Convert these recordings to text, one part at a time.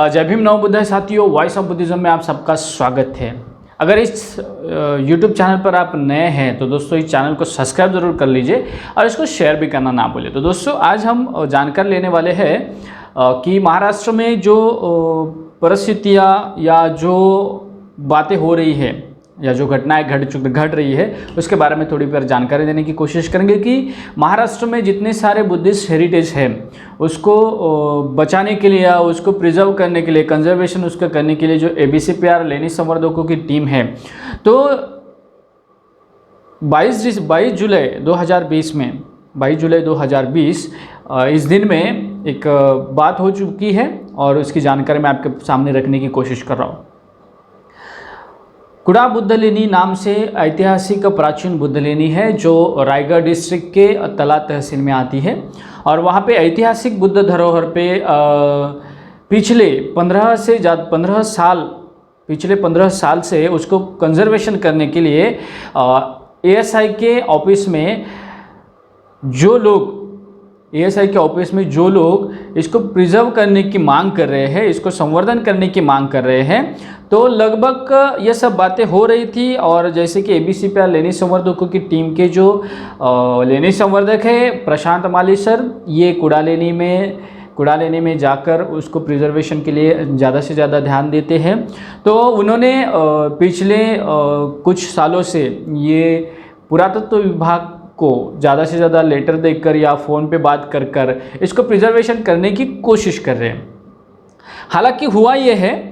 जय भीम नव बुद्ध साथियों, वॉइस ऑफ बुद्धिज्म में आप सबका स्वागत है। अगर इस YouTube चैनल पर आप नए हैं तो दोस्तों इस चैनल को सब्सक्राइब ज़रूर कर लीजिए और इसको शेयर भी करना ना भूलिए। तो दोस्तों आज हम जानकारी लेने वाले हैं कि महाराष्ट्र में जो परिस्थितियाँ या जो बातें हो रही है या जो घटनाएं घट रही है उसके बारे में थोड़ी पर जानकारी देने की कोशिश करेंगे कि महाराष्ट्र में जितने सारे बुद्धिस्ट हेरिटेज है उसको बचाने के लिए या उसको प्रिजर्व करने के लिए, कंजर्वेशन उसका करने के लिए जो ABCPR लेनी संवर्धकों की टीम है, तो 22 जुलाई 2020 इस दिन में एक बात हो चुकी है और उसकी जानकारी मैं आपके सामने रखने की कोशिश कर रहा हूँ। कुड़ा बुद्ध लेनी नाम से ऐतिहासिक प्राचीन बुद्ध लेनी है जो रायगढ़ डिस्ट्रिक्ट के तला तहसील में आती है और वहाँ पे ऐतिहासिक बुद्ध धरोहर पे पिछले 15 साल से उसको कंजर्वेशन करने के लिए ASI के ऑफिस में जो लोग इसको प्रिजर्व करने की मांग कर रहे हैं, इसको संवर्धन करने की मांग कर रहे हैं, तो लगभग ये सब बातें हो रही थी। और जैसे कि ABCPR लेनी संवर्धकों की टीम के जो लेनी संवर्धक है प्रशांत माली सर, ये कुड़ा लेनी में जाकर उसको प्रिजर्वेशन के लिए ज़्यादा से ज़्यादा ध्यान देते हैं। तो उन्होंने पिछले कुछ सालों से ये पुरातत्व विभाग को ज़्यादा से ज़्यादा लेटर देकर या फ़ोन पे बात कर इसको प्रिजर्वेशन करने की कोशिश कर रहे हैं। हालांकि हुआ ये है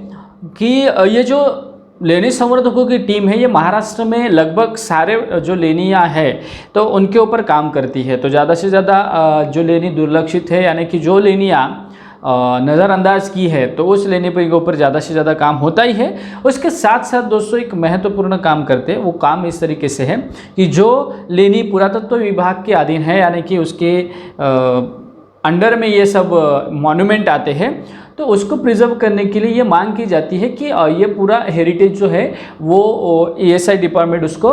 कि ये जो लेनी संवर्धकों की टीम है ये महाराष्ट्र में लगभग सारे जो लेनियाँ है तो उनके ऊपर काम करती है। तो ज़्यादा से ज़्यादा जो लेनी दुर्लक्षित है यानी कि जो लेनियाँ नज़रअंदाज की है तो उस लेने के ऊपर ज़्यादा से ज़्यादा काम होता ही है। उसके साथ साथ दोस्तों एक महत्वपूर्ण काम करते हैं। वो काम इस तरीके से है कि जो लेनी पुरातत्व विभाग के अधीन है यानी कि उसके अंडर में ये सब मॉन्यूमेंट आते हैं, तो उसको प्रिजर्व करने के लिए ये मांग की जाती है कि ये पूरा हेरिटेज जो है वो ASI डिपार्टमेंट उसको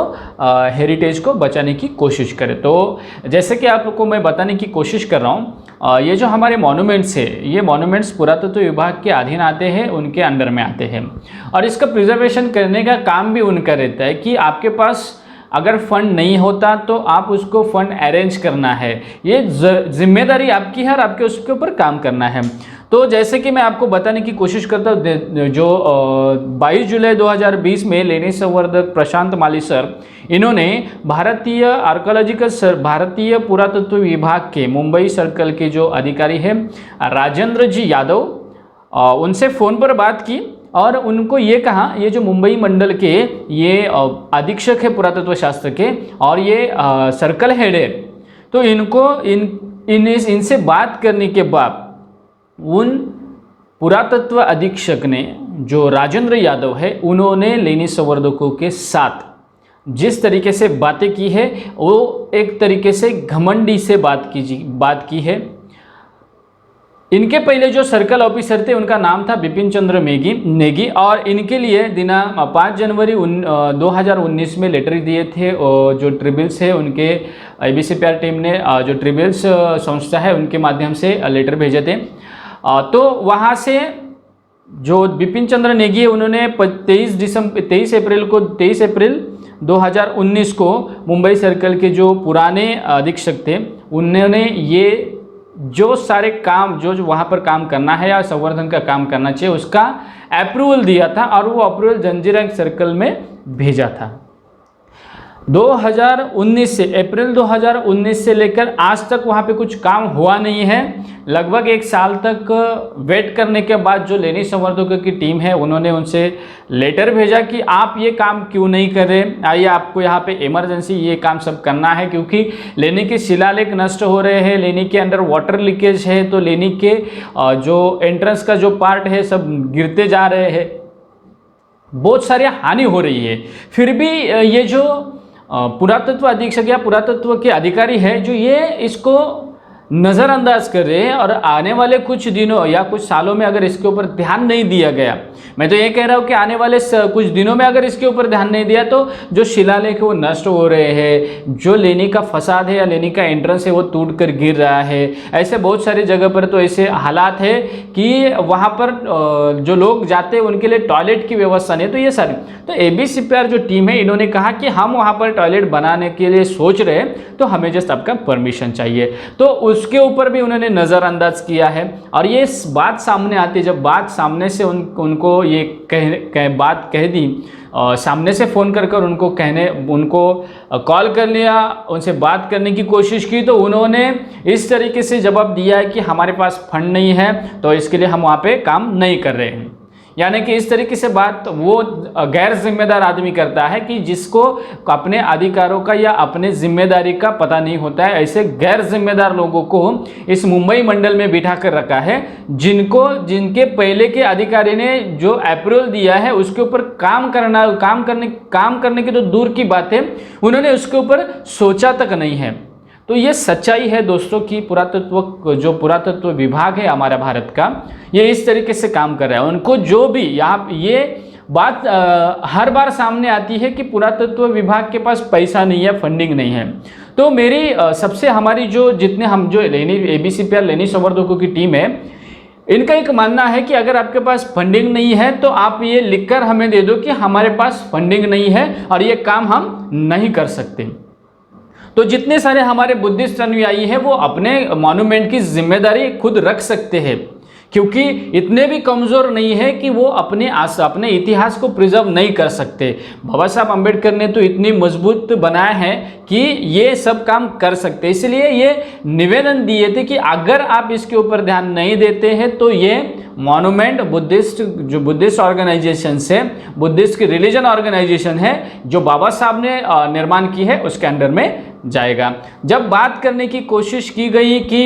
हेरिटेज को बचाने की कोशिश करे। तो जैसे कि आप लोग को मैं बताने की कोशिश कर रहा हूँ, ये जो हमारे मॉन्यूमेंट्स है ये मॉन्यूमेंट्स पुरातत्व विभाग के अधीन आते हैं, उनके अंडर में आते हैं और इसका प्रिजर्वेशन करने का काम भी उनका रहता है कि आपके पास अगर फंड नहीं होता तो आप उसको फंड अरेंज करना है। ये जिम्मेदारी आपकी है और आपके उसके ऊपर काम करना है। तो जैसे कि मैं आपको बताने की कोशिश करता हूँ, जो 22 जुलाई 2020 में लेनी संवर्धक प्रशांत माली सर, इन्होंने भारतीय पुरातत्व विभाग के मुंबई सर्कल के जो अधिकारी हैं राजेंद्र जी यादव, उनसे फ़ोन पर बात की और उनको ये कहा, ये जो मुंबई मंडल के ये अधीक्षक है पुरातत्व शास्त्र के और ये सर्कल हेड है, तो इनसे बात करने के बाद उन पुरातत्व अधीक्षक ने जो राजेंद्र यादव है उन्होंने लेनी संवर्धकों के साथ जिस तरीके से बातें की है वो एक तरीके से घमंडी से बात की है। इनके पहले जो सर्कल ऑफिसर थे उनका नाम था बिपिन चंद्र नेगी और इनके लिए दिनांक 5 जनवरी 2019 में लेटर दिए थे। जो ट्रिब्यूनल्स है उनके ABCPR टीम ने जो ट्रिब्यूनल्स संस्था है उनके माध्यम से लेटर भेजे थे। तो वहाँ से जो बिपिन चंद्र नेगी है उन्होंने 23 अप्रैल 2019 को मुंबई सर्कल के जो पुराने अधीक्षक थे उन्होंने ये जो सारे काम जो वहाँ पर काम करना है या संवर्धन का काम करना चाहिए उसका अप्रूवल दिया था और वो अप्रूवल जंजीरा सर्कल में भेजा था। 2019 से अप्रैल 2019 से लेकर आज तक वहाँ पे कुछ काम हुआ नहीं है। लगभग 1 साल तक वेट करने के बाद जो लेनी संवर्धकों की टीम है उन्होंने उनसे लेटर भेजा कि आप ये काम क्यों नहीं कर रहे, आइए आपको यहाँ पे इमरजेंसी ये काम सब करना है क्योंकि लेनी के शिलालेख नष्ट हो रहे हैं, लेनी के अंडर वाटर लीकेज है, तो लेनी के जो एंट्रेंस का जो पार्ट है सब गिरते जा रहे हैं, बहुत सारी हानि हो रही है। फिर भी ये जो पुरातत्व अधीक्षक या पुरातत्व के अधिकारी है जो ये इसको नज़रअंदाज कर रहे हैं और आने वाले कुछ दिनों या कुछ सालों में अगर इसके ऊपर ध्यान नहीं दिया गया मैं तो ये कह रहा हूँ कि आने वाले कुछ दिनों में अगर इसके ऊपर ध्यान नहीं दिया तो जो शिलालेख वो नष्ट हो रहे हैं, जो लेनी का फसाद है या लेनी का एंट्रेंस है वो टूट कर गिर रहा है। ऐसे बहुत सारी जगह पर तो ऐसे हालात है कि वहाँ पर जो लोग जाते हैं उनके लिए टॉयलेट की व्यवस्था नहीं है। तो ये सारी तो ABCPR जो टीम है इन्होंने कहा कि हम वहाँ पर टॉयलेट बनाने के लिए सोच रहे हैं, तो हमें जस्ट आपका परमिशन चाहिए। तो उसके ऊपर भी उन्होंने नज़रअंदाज किया है। और ये बात सामने आती है, जब बात सामने से उनको ये बात कह दी, सामने से फ़ोन कर उनको कॉल कर लिया, उनसे बात करने की कोशिश की, तो उन्होंने इस तरीके से जवाब दिया है कि हमारे पास फंड नहीं है तो इसके लिए हम वहाँ पे काम नहीं कर रहे हैं। यानी कि इस तरीके से बात वो गैर जिम्मेदार आदमी करता है कि जिसको अपने अधिकारों का या अपने जिम्मेदारी का पता नहीं होता है। ऐसे गैर जिम्मेदार लोगों को इस मुंबई मंडल में बिठा कर रखा है, जिनके पहले के अधिकारी ने जो अप्रूवल दिया है उसके ऊपर काम करने की तो दूर की बात है, उन्होंने उसके ऊपर सोचा तक नहीं है। तो ये सच्चाई है दोस्तों कि पुरातत्व विभाग है हमारा भारत का, ये इस तरीके से काम कर रहा है। उनको जो भी यहाँ ये बात हर बार सामने आती है कि पुरातत्व विभाग के पास पैसा नहीं है, फंडिंग नहीं है। तो मेरी सबसे हमारी जो ABCPR लेनी संवर्धकों की टीम है, इनका एक मानना है कि अगर आपके पास फंडिंग नहीं है तो आप ये लिखकर हमें दे दो कि हमारे पास फंडिंग नहीं है और ये काम हम नहीं कर सकते। तो जितने सारे हमारे बुद्धिस्ट अनुयायी हैं वो अपने मॉन्यूमेंट की जिम्मेदारी खुद रख सकते हैं, क्योंकि इतने भी कमज़ोर नहीं है कि वो अपने इतिहास को प्रिजर्व नहीं कर सकते। बाबा साहब अम्बेडकर ने तो इतनी मजबूत बनाया है कि ये सब काम कर सकते। इसलिए ये निवेदन दिए थे कि अगर आप इसके ऊपर ध्यान नहीं देते हैं तो ये मॉन्यूमेंट बुद्धिस्ट ऑर्गेनाइजेशन से, बुद्धिस्ट की रिलीजन ऑर्गेनाइजेशन है जो बाबा साहब ने निर्माण की है, उसके अंडर में जाएगा। जब बात करने की कोशिश की गई कि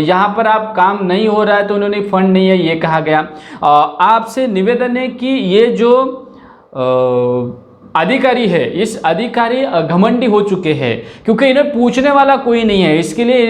यहाँ पर आप काम नहीं हो रहा है तो उन्होंने फंड नहीं है ये कहा गया। आपसे निवेदन है कि ये जो अधिकारी है, इस अधिकारी घमंडी हो चुके हैं, क्योंकि इन्हें पूछने वाला कोई नहीं है। इसके लिए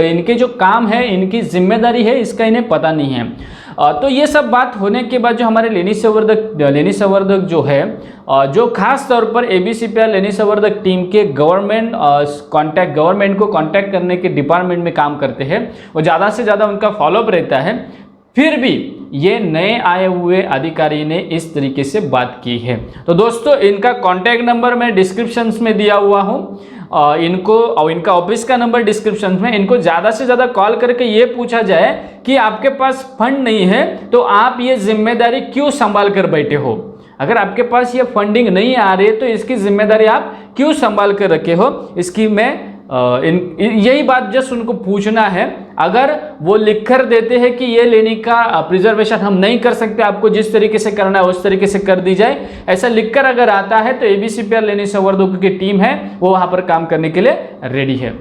इनके जो काम है, इनकी जिम्मेदारी है, इसका इन्हें पता नहीं है। तो ये सब बात होने के बाद जो हमारे लेनी संवर्धक जो है, जो खास तौर पर ABCPR लेनी संवर्धक टीम के गवर्नमेंट को कांटेक्ट करने के डिपार्टमेंट में काम करते हैं, वो ज़्यादा से ज़्यादा उनका फॉलोअप रहता है। फिर भी ये नए आए हुए अधिकारी ने इस तरीके से बात की है। तो दोस्तों इनका कॉन्टैक्ट नंबर मैं डिस्क्रिप्शन में दिया हुआ हूँ, इनका ऑफिस का नंबर डिस्क्रिप्शन में। इनको ज़्यादा से ज़्यादा कॉल करके ये पूछा जाए कि आपके पास फंड नहीं है तो आप ये जिम्मेदारी क्यों संभाल कर बैठे हो। अगर आपके पास ये फंडिंग नहीं आ रही है तो इसकी जिम्मेदारी आप क्यों संभाल कर रखे हो, इसकी मैं यही बात जस्ट उनको पूछना है। अगर वो लिख कर देते हैं कि ये लेने का प्रिजर्वेशन हम नहीं कर सकते, आपको जिस तरीके से करना है उस तरीके से कर दी जाए, ऐसा लिखकर अगर आता है तो ABCPR लेनी संवर्धकों की टीम है वो वहां पर काम करने के लिए रेडी है।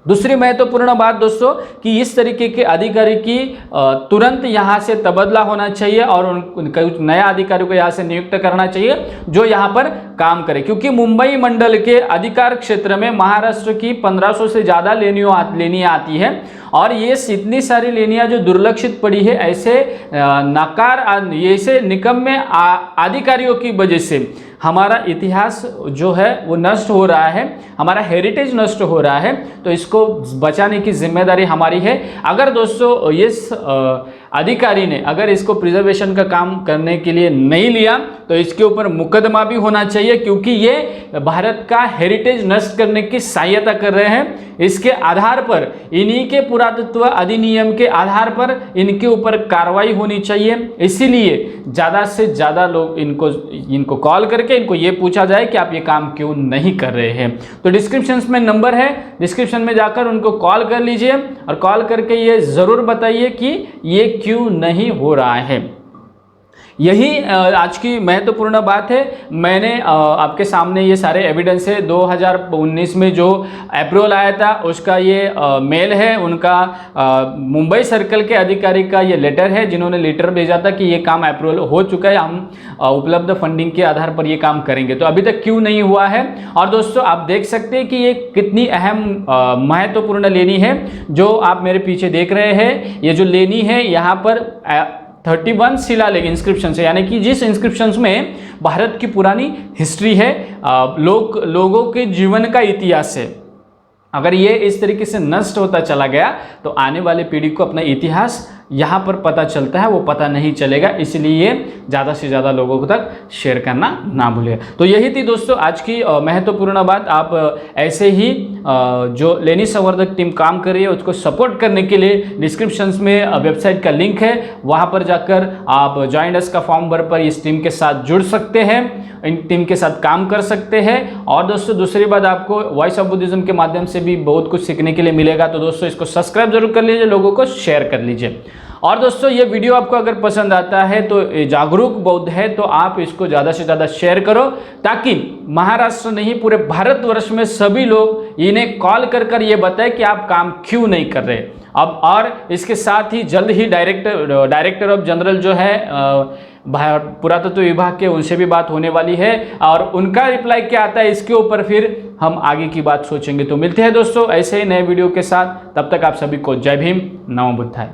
दूसरी महत्वपूर्ण बात दोस्तों कि इस तरीके के अधिकारी की तुरंत यहाँ से तबादला होना चाहिए और उनका नया अधिकारी को यहाँ से नियुक्त करना चाहिए जो यहाँ पर काम करे, क्योंकि मुंबई मंडल के अधिकार क्षेत्र में महाराष्ट्र की 1500 से ज़्यादा लेनियाँ आती है और ये इतनी सारी लेनियाँ जो दुर्लक्षित पड़ी है, ऐसे निकम्मे अधिकारियों की वजह से हमारा इतिहास जो है वो नष्ट हो रहा है, हमारा हेरिटेज नष्ट हो रहा है। तो इसको बचाने की जिम्मेदारी हमारी है। अगर दोस्तों इस अधिकारी ने अगर इसको प्रिजर्वेशन का काम करने के लिए नहीं लिया तो इसके ऊपर मुकदमा भी होना चाहिए, क्योंकि ये भारत का हेरिटेज नष्ट करने की सहायता कर रहे हैं। इसके आधार पर, इन्हीं के पुरातत्व अधिनियम के आधार पर इनके ऊपर कार्रवाई होनी चाहिए। इसीलिए ज़्यादा से ज़्यादा लोग इनको कॉल करके इनको ये पूछा जाए कि आप ये काम क्यों नहीं कर रहे हैं। तो डिस्क्रिप्शन में नंबर है, डिस्क्रिप्शन में जाकर उनको कॉल कर लीजिए और कॉल करके ये ज़रूर बताइए कि ये क्यों नहीं हो रहा है। यही आज की महत्वपूर्ण बात है। मैंने आपके सामने ये सारे एविडेंस है। 2019 में जो अप्रूवल आया था उसका ये मेल है, उनका मुंबई सर्कल के अधिकारी का ये लेटर है जिन्होंने लेटर भेजा था कि ये काम अप्रूवल हो चुका है, हम उपलब्ध फंडिंग के आधार पर ये काम करेंगे। तो अभी तक क्यों नहीं हुआ है। और दोस्तों आप देख सकते हैं कि ये कितनी अहम महत्वपूर्ण लेनी है जो आप मेरे पीछे देख रहे हैं। ये जो लेनी है यहाँ पर 31 शिलालेख इंस्क्रिप्शन है, यानी कि जिस इंस्क्रिप्शंस में भारत की पुरानी हिस्ट्री है, लोगों के जीवन का इतिहास है, अगर ये इस तरीके से नष्ट होता चला गया तो आने वाले पीढ़ी को अपना इतिहास यहाँ पर पता चलता है, वो पता नहीं चलेगा। इसलिए ज़्यादा से ज़्यादा लोगों तक शेयर करना ना भूलिए। तो यही थी दोस्तों आज की महत्वपूर्ण बात। आप ऐसे ही जो लेनी संवर्धक टीम काम कर रही है उसको सपोर्ट करने के लिए डिस्क्रिप्शंस में वेबसाइट का लिंक है, वहाँ पर जाकर आप जॉइन अस का फॉर्म भर पर इस टीम के साथ जुड़ सकते हैं, इन टीम के साथ काम कर सकते हैं। और दोस्तों दूसरी बात, आपको वॉइस ऑफ बुद्धिज्म के माध्यम से भी बहुत कुछ सीखने के लिए मिलेगा। तो दोस्तों इसको सब्सक्राइब जरूर कर लीजिए, लोगों को शेयर कर लीजिए। और दोस्तों ये वीडियो आपको अगर पसंद आता है तो जागरूक बौद्ध है तो आप इसको ज़्यादा से ज़्यादा शेयर करो, ताकि महाराष्ट्र नहीं पूरे भारतवर्ष में सभी लोग इन्हें कॉल कर ये बताएं कि आप काम क्यों नहीं कर रहे। अब और इसके साथ ही जल्द ही डायरेक्टर ऑफ जनरल जो है पुरातत्व विभाग के, उनसे भी बात होने वाली है और उनका रिप्लाई क्या आता है इसके ऊपर फिर हम आगे की बात सोचेंगे। तो मिलते हैं दोस्तों ऐसे ही नए वीडियो के साथ, तब तक आप सभी को जय भीम, नमो बुद्धाय।